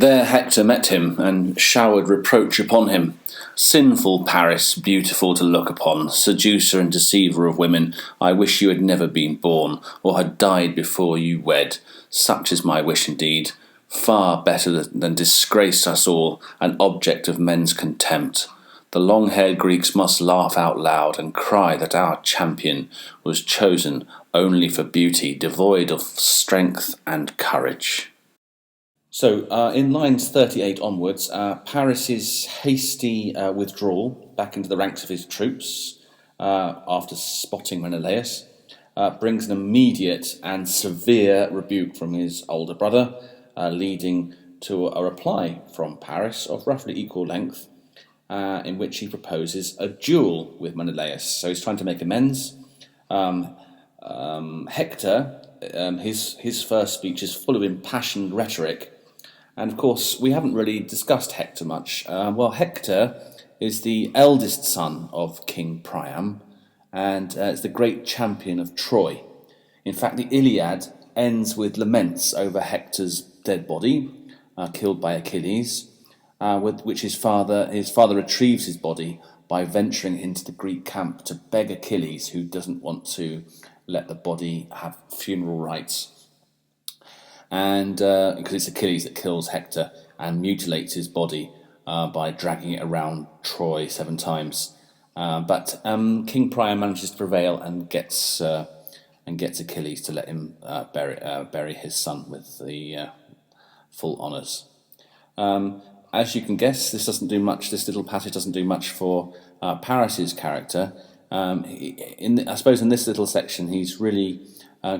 There Hector met him, and showered reproach upon him. Sinful Paris, beautiful to look upon, seducer and deceiver of women, I wish you had never been born, or had died before you wed. Such is my wish indeed. Far better than disgrace us all, an object of men's contempt. The long-haired Greeks must laugh out loud and cry that our champion was chosen only for beauty, devoid of strength and courage. So, in lines 38 onwards, Paris's hasty withdrawal back into the ranks of his troops after spotting Menelaus brings an immediate and severe rebuke from his older brother, leading to a reply from Paris of roughly equal length, in which he proposes a duel with Menelaus. So he's trying to make amends. Hector, his first speech is full of impassioned rhetoric. And of course, we haven't really discussed Hector much. Hector is the eldest son of King Priam, and is the great champion of Troy. In fact, the Iliad ends with laments over Hector's dead body, killed by Achilles, with which his father retrieves his body by venturing into the Greek camp to beg Achilles, who doesn't want to let the body have funeral rites. And because it's Achilles that kills Hector and mutilates his body by dragging it around Troy 7 times. But King Priam manages to prevail and gets Achilles to let him bury his son with the full honours. As you can guess, this little passage doesn't do much for Paris's character. I suppose in this little section he's really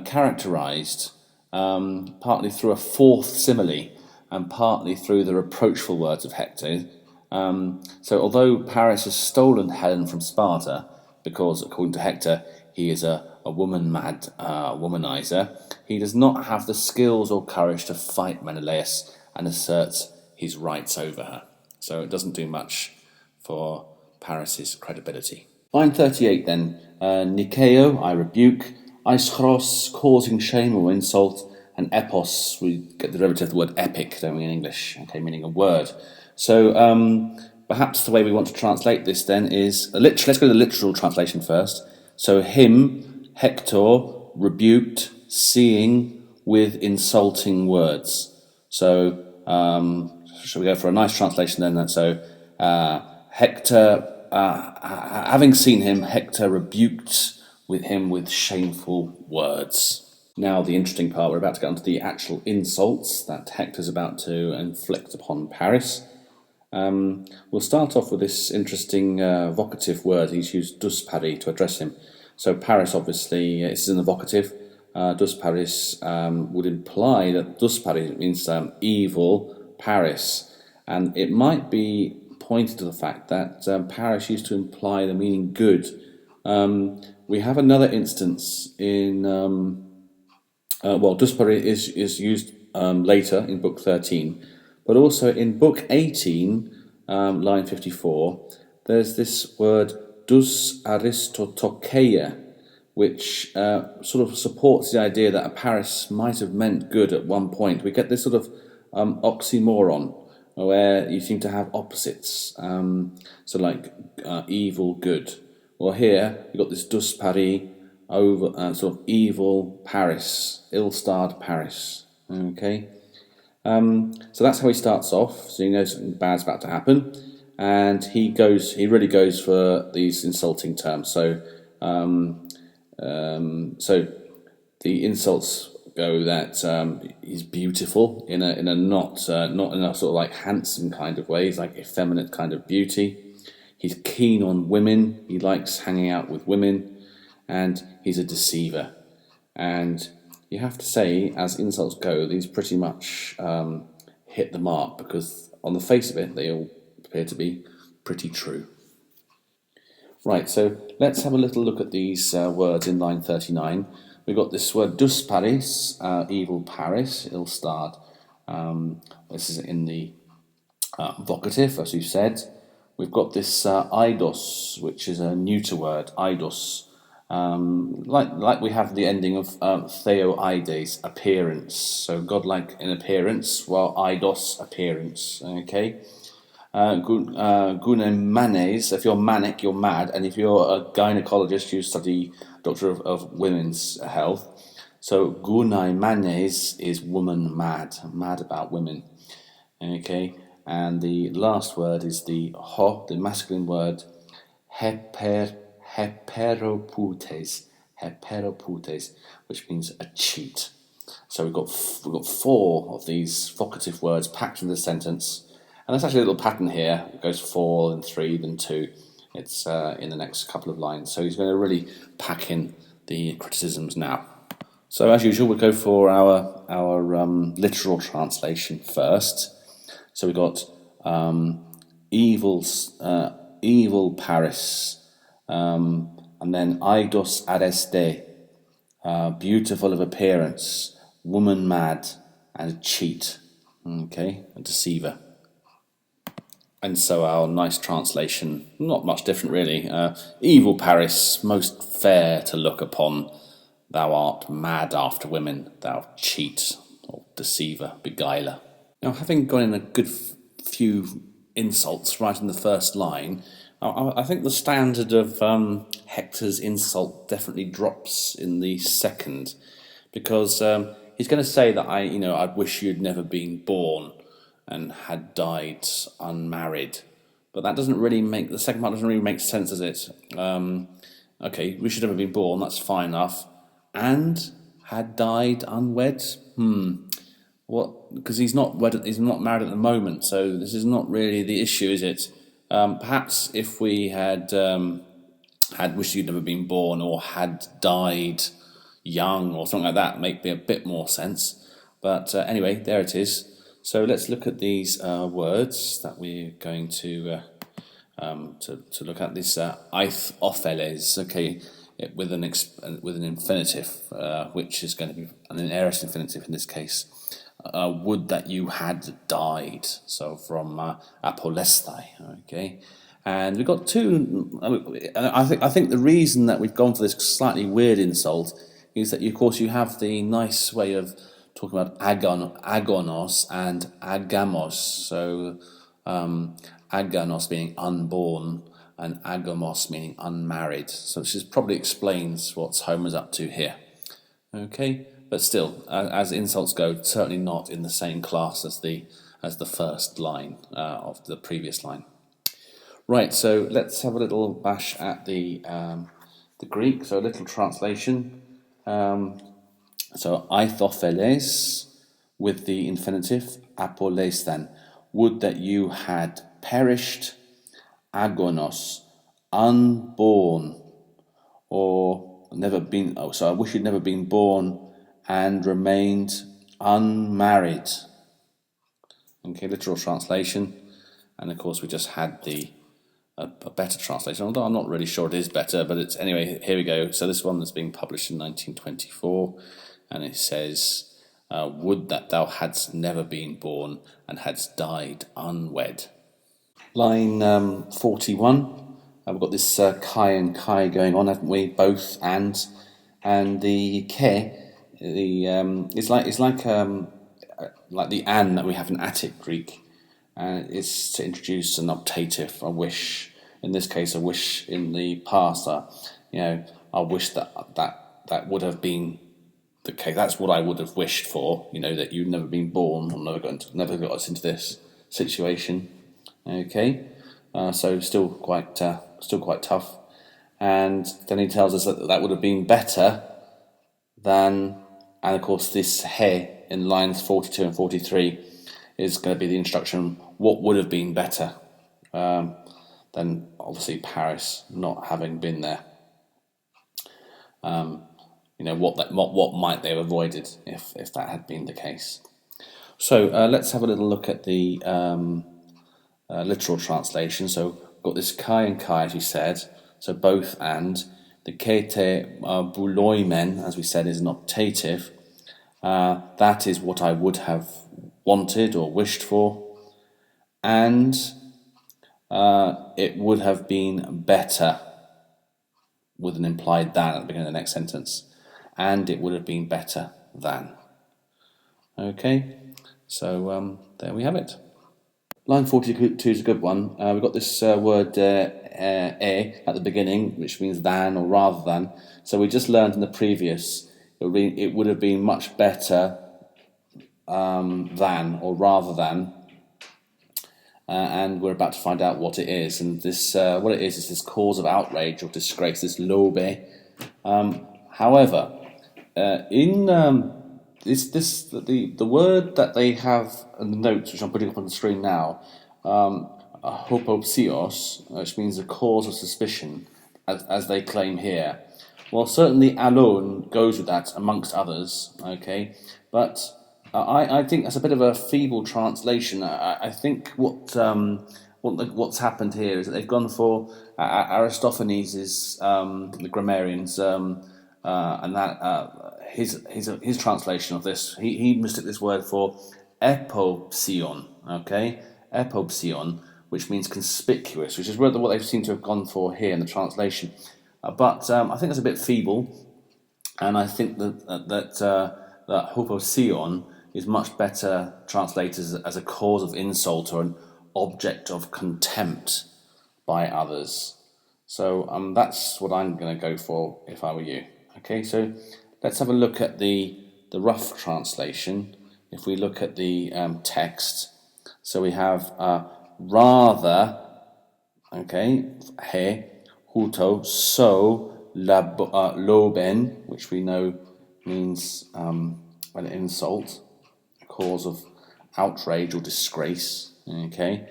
characterised partly through a fourth simile and partly through the reproachful words of Hector. So although Paris has stolen Helen from Sparta, because according to Hector he is a woman-mad womanizer, he does not have the skills or courage to fight Menelaus and assert his rights over her. So it doesn't do much for Paris's credibility. Line 38 then, Nikeo, I rebuke, Aischros, causing shame or insult, and epos, we get the derivative of the word epic, don't we, in English, okay, meaning a word. So perhaps the way we want to translate this then is, let's go to the literal translation first. So him, Hector, rebuked, seeing with insulting words. So shall we go for a nice translation then? So Hector, having seen him, Hector rebuked him with shameful words. Now the interesting part, we're about to get onto the actual insults that Hector's about to inflict upon Paris. We'll start off with this interesting vocative word. He's used dus pari to address him. So Paris, obviously, this is in the vocative. Dus Paris would imply that dus pari means evil Paris. And it might be pointed to the fact that Paris used to imply the meaning good. We have another instance in, dus pari is used later in book 13, but also in book 18, line 54, there's this word dus aristotokeia, which sort of supports the idea that Paris might have meant good at one point. We get this sort of oxymoron, where you seem to have opposites, so like evil, good. Well, here you've got this dus pari over sort of evil Paris, ill-starred Paris. Okay, so that's how he starts off. So he knows something bad's about to happen, and he really goes for these insulting terms. So, so the insults go that he's beautiful in a not in a sort of like handsome kind of way. He's like effeminate kind of beauty. He's keen on women. He likes hanging out with women, and he's a deceiver. And you have to say, as insults go, these pretty much hit the mark, because on the face of it, they all appear to be pretty true. Right, so let's have a little look at these words in line 39. We've got this word dus paris, evil Paris, ill-starred. This is in the vocative, as we've said. We've got this eidos, which is a neuter word, eidos, Like we have the ending of theoides, appearance. So godlike in appearance, while eidos, appearance. Okay. Gunemanes, if you're manic, you're mad, and if you're a gynecologist, you study doctor of women's health. So guneimanes is woman mad, mad about women. Okay, and the last word is the masculine word heper, heperoputes, which means a cheat. So we've got four of these vocative words packed in the sentence, and there's actually a little pattern here. It goes four, then three, then two. It's in the next couple of lines. So he's going to really pack in the criticisms now. So as usual, we'll go for our literal translation first. So we've got evil Paris, and then eidos adeste, beautiful of appearance, woman mad, and cheat. Okay, a deceiver. And so our nice translation, not much different really. Evil Paris, most fair to look upon. Thou art mad after women, thou cheat, or deceiver, beguiler. Now, having gone in a good few insults right in the first line, I think the standard of Hector's insult definitely drops in the second, because he's going to say that I wish you'd never been born and had died unmarried, but that doesn't really make the second part doesn't really make sense, does it? Okay, we should never been born. That's fine enough, and had died unwed. What? Because he's not wedded, he's not married at the moment, so this is not really the issue, is it? Perhaps if we had wished you'd never been born or had died young or something like that, make a bit more sense. But anyway, there it is. So let's look at these words that we're going to look at. This eithopheles, okay, with an infinitive, which is going to be an aorist infinitive in this case. Would that you had died. So from apolesthai, okay. And we've got two. I think the reason that we've gone for this slightly weird insult is that, of course, you have the nice way of talking about agonos and agamos. So aganos meaning unborn and agamos meaning unmarried. So this probably explains what Homer's up to here. Okay, but still, as insults go, certainly not in the same class as the first line of the previous line. Right, so let's have a little bash at the Greek. So a little translation. So eithopheles with the infinitive apolestan. Would that you had perished, agonos, unborn, or never been. Oh, so I wish you'd never been born and remained unmarried. Okay, literal translation, and of course we just had a better translation, although I'm not really sure it is better, but it's anyway, here we go. So this one was being published in 1924, and it says, would that thou hadst never been born and hadst died unwed. Line 41, we've got this kai and kai going on, haven't we? Both and the ke, it's like the an that we have in Attic Greek. And it's to introduce an optative, a wish. In this case, a wish in the past. I wish that would have been the case. That's what I would have wished for. That you'd never been born or never got us into this situation. Okay, so still quite tough. And then he tells us that would have been better than, and of course this he in lines 42 and 43 is going to be the instruction. What would have been better than obviously Paris not having been there? What might they have avoided if that had been the case? So let's have a little look at the literal translation. So got this kai and kai, as we said. So both and the kete bouloimen, as we said, is an optative. That is what I would have wanted or wished for, and it would have been better. with an implied than at the beginning of the next sentence. And it would have been better than. Okay, so there we have it. Line 42 is a good one. We've got this word at the beginning, which means than or rather than. So we just learned in the previous, it would have been much better than or rather than. And we're about to find out what it is. And this, what it is this cause of outrage or disgrace, this lobe. However, in the word that they have in the notes, which I'm putting up on the screen now, hopopsios, which means the cause of suspicion, as they claim here. Well, certainly alone goes with that, amongst others. Okay, but I think that's a bit of a feeble translation. I think what's happened here is that they've gone for Aristophanes' the grammarians, and that his translation of this. He mistook this word for epopsion. Okay, epopsion, which means conspicuous, which is what they seem to have gone for here in the translation. But I think that's a bit feeble, and I think that hyposion is much better translated as a cause of insult or an object of contempt by others. So that's what I'm going to go for if I were you. Okay, so let's have a look at the rough translation. If we look at the text, so we have rather, okay, he, huto, so, loben, which we know means an insult, a cause of outrage or disgrace, okay.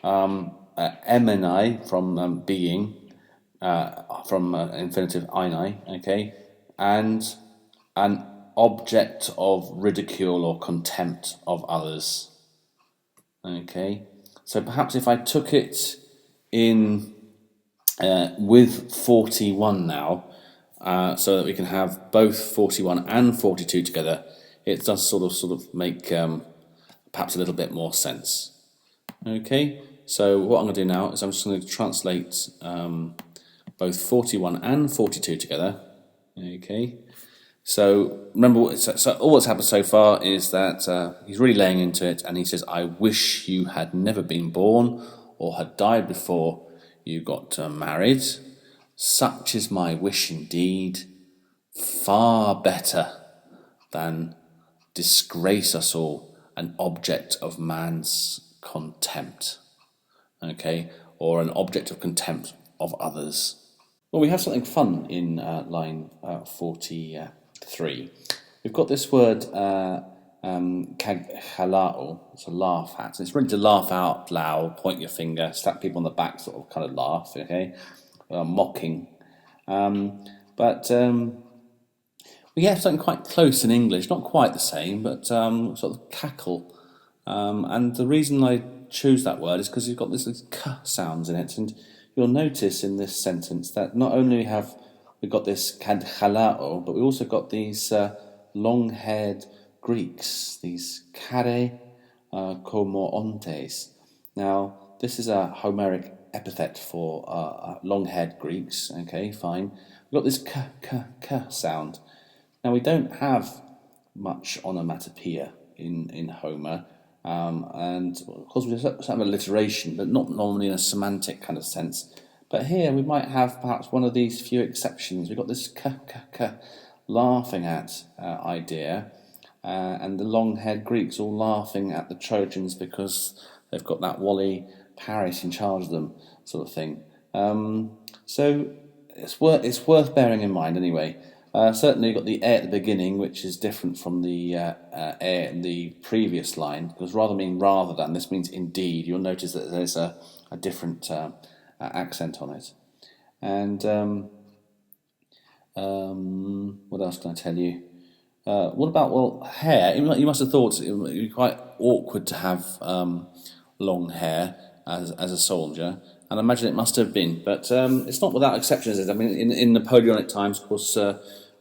Emenai, from being, from infinitive einai, okay, and an object of ridicule or contempt of others. Okay, so perhaps if I took it in with 41 now, so that we can have both 41 and 42 together, it does sort of make perhaps a little bit more sense. Okay, so what I'm going to do now is I'm just going to translate both 41 and 42 together. Okay, so remember, so all that's happened so far is that he's really laying into it, and he says, I wish you had never been born or had died before you got married. Such is my wish indeed, far better than disgrace us all, an object of man's contempt. Okay, or an object of contempt of others. Well, we have something fun in line 43. We've got this word kaghalao, it's a laugh at. It's really to laugh out loud, point your finger, slap people on the back, sort of kind of laugh, okay? Mocking. But we have something quite close in English, not quite the same, but sort of cackle. And the reason I choose that word is because you've got this k sounds in it, and you'll notice in this sentence that not only have we got this kadhalao, but we also got these long-haired Greeks, these kare komoontes. Now, this is a Homeric epithet for long-haired Greeks. Okay, fine. We've got this k sound. Now, we don't have much onomatopoeia in Homer. And of course we have some alliteration, but not normally in a semantic kind of sense. But here we might have perhaps one of these few exceptions. We've got this k laughing at idea, and the long-haired Greeks all laughing at the Trojans because they've got that Wally Paris in charge of them, sort of thing. So it's worth bearing in mind anyway. Certainly you've got the at the beginning, which is different from the in the previous line, because rather than, this means indeed. You'll notice that there's a different accent on it. And what else can I tell you? What about, hair? You must have thought it would be quite awkward to have long hair as a soldier, and I imagine it must have been, but it's not without exceptions. I mean, in Napoleonic times, of course,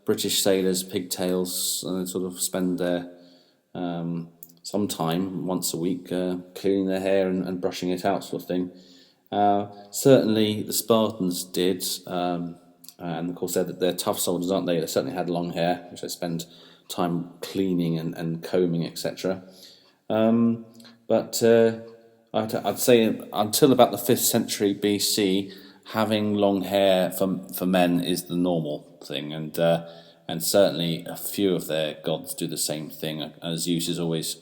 British sailors, pigtails, sort of spend their some time once a week cleaning their hair and brushing it out, sort of thing. Certainly the Spartans did, and of course they're tough soldiers, aren't they? They certainly had long hair, which they spend time cleaning and combing, etc. But I'd say until about the 5th century BC, having long hair for men is the normal thing, and certainly a few of their gods do the same thing. Zeus is always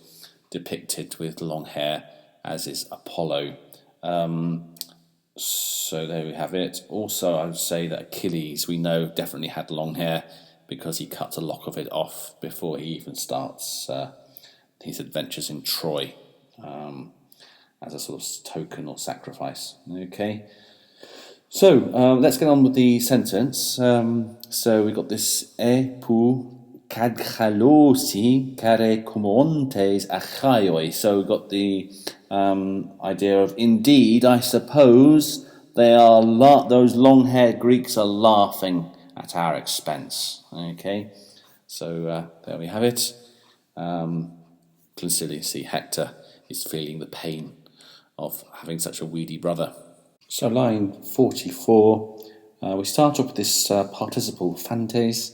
depicted with long hair, as is Apollo. So there we have it. Also, I would say that Achilles, we know, definitely had long hair because he cut a lock of it off before he even starts his adventures in Troy, as a sort of token or sacrifice. Okay, so let's get on with the sentence. So we got this pou kadchalosi kare komontes achaioi. So we've got the idea of, indeed, I suppose they are those long-haired Greeks are laughing at our expense. Okay, so there we have it. Clearly see Hector is feeling the pain of having such a weedy brother. So line 44, we start off with this participle phantes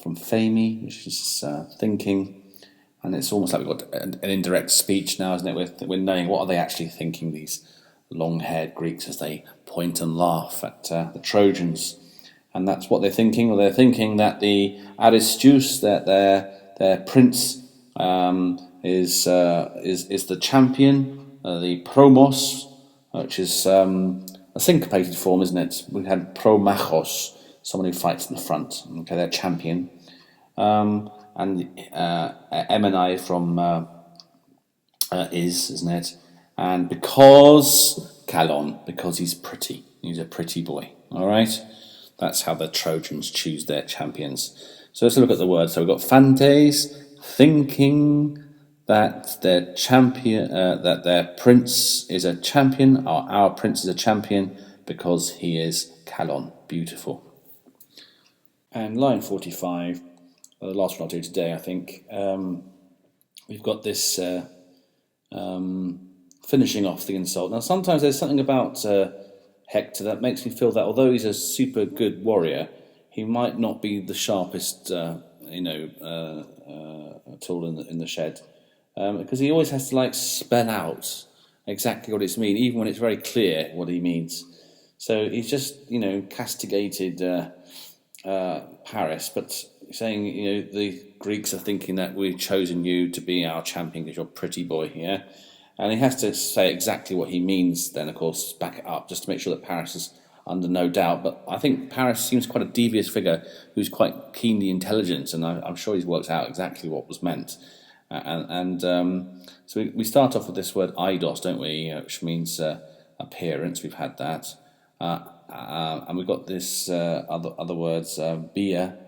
from phemi, which is thinking, and it's almost like we've got an indirect speech now, isn't it? We're knowing what are they actually thinking, these long-haired Greeks, as they point and laugh at the Trojans. And that's what they're thinking. Well, they're thinking that the Aristeus, that their prince, is the champion, the promos, which is a syncopated form, isn't it? We had promachos, someone who fights in the front. Okay, their champion, and Emenai from isn't it? And because Kalon, because he's pretty, he's a pretty boy. All right, that's how the Trojans choose their champions. So let's look at the words. So we've got phantes, thinking that their champion, that their prince is a champion, or our prince is a champion because he is Kalon. Beautiful. And line 45, the last one I'll do today, I think. We've got this finishing off the insult. Now, sometimes there's something about Hector that makes me feel that although he's a super good warrior, he might not be the sharpest, tool in the shed, because he always has to spell out exactly what it's mean, even when it's very clear what he means. So he's just castigated Paris, but saying the Greeks are thinking that we've chosen you to be our champion because you're a pretty boy, yeah. And he has to say exactly what he means, then, of course, back it up, just to make sure that Paris is under no doubt. But I think Paris seems quite a devious figure who's quite keenly intelligent, and I'm sure he's worked out exactly what was meant. So we start off with this word eidos, don't we, which means appearance. We've had that. And we've got this other words, bia,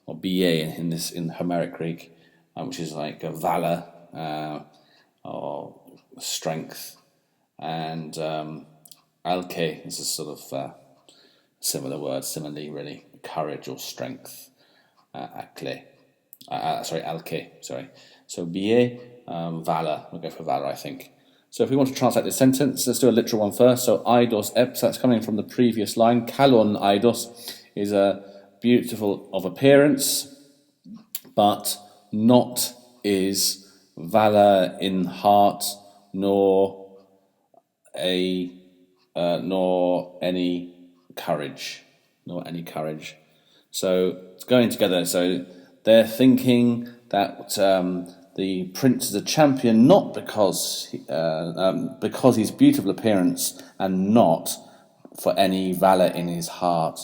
or bia in Homeric Greek, which is like valor, or strength, and alke is a sort of similar word, similarly really, courage or strength, alke, sorry. So bie, valor, we'll go for valor, I think. So if we want to translate this sentence, let's do a literal one first. So eidos eps, that's coming from the previous line. Kalon eidos is beautiful of appearance, but not is valor in heart, nor any courage, So it's going together. So they're thinking that the prince is a champion not because his beautiful appearance, and not for any valor in his heart,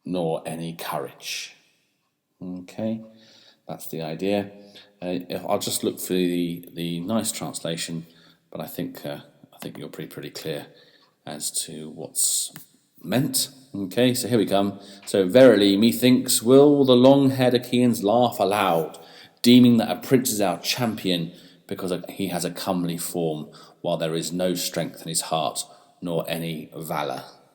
nor any courage. Okay, that's the idea. I'll just look for the nice translation, but I think you're pretty clear as to what's meant. Okay, so here we come. So verily, methinks, will the long-haired Achaeans laugh aloud, deeming that a prince is our champion, because he has a comely form, while there is no strength in his heart, nor any valour.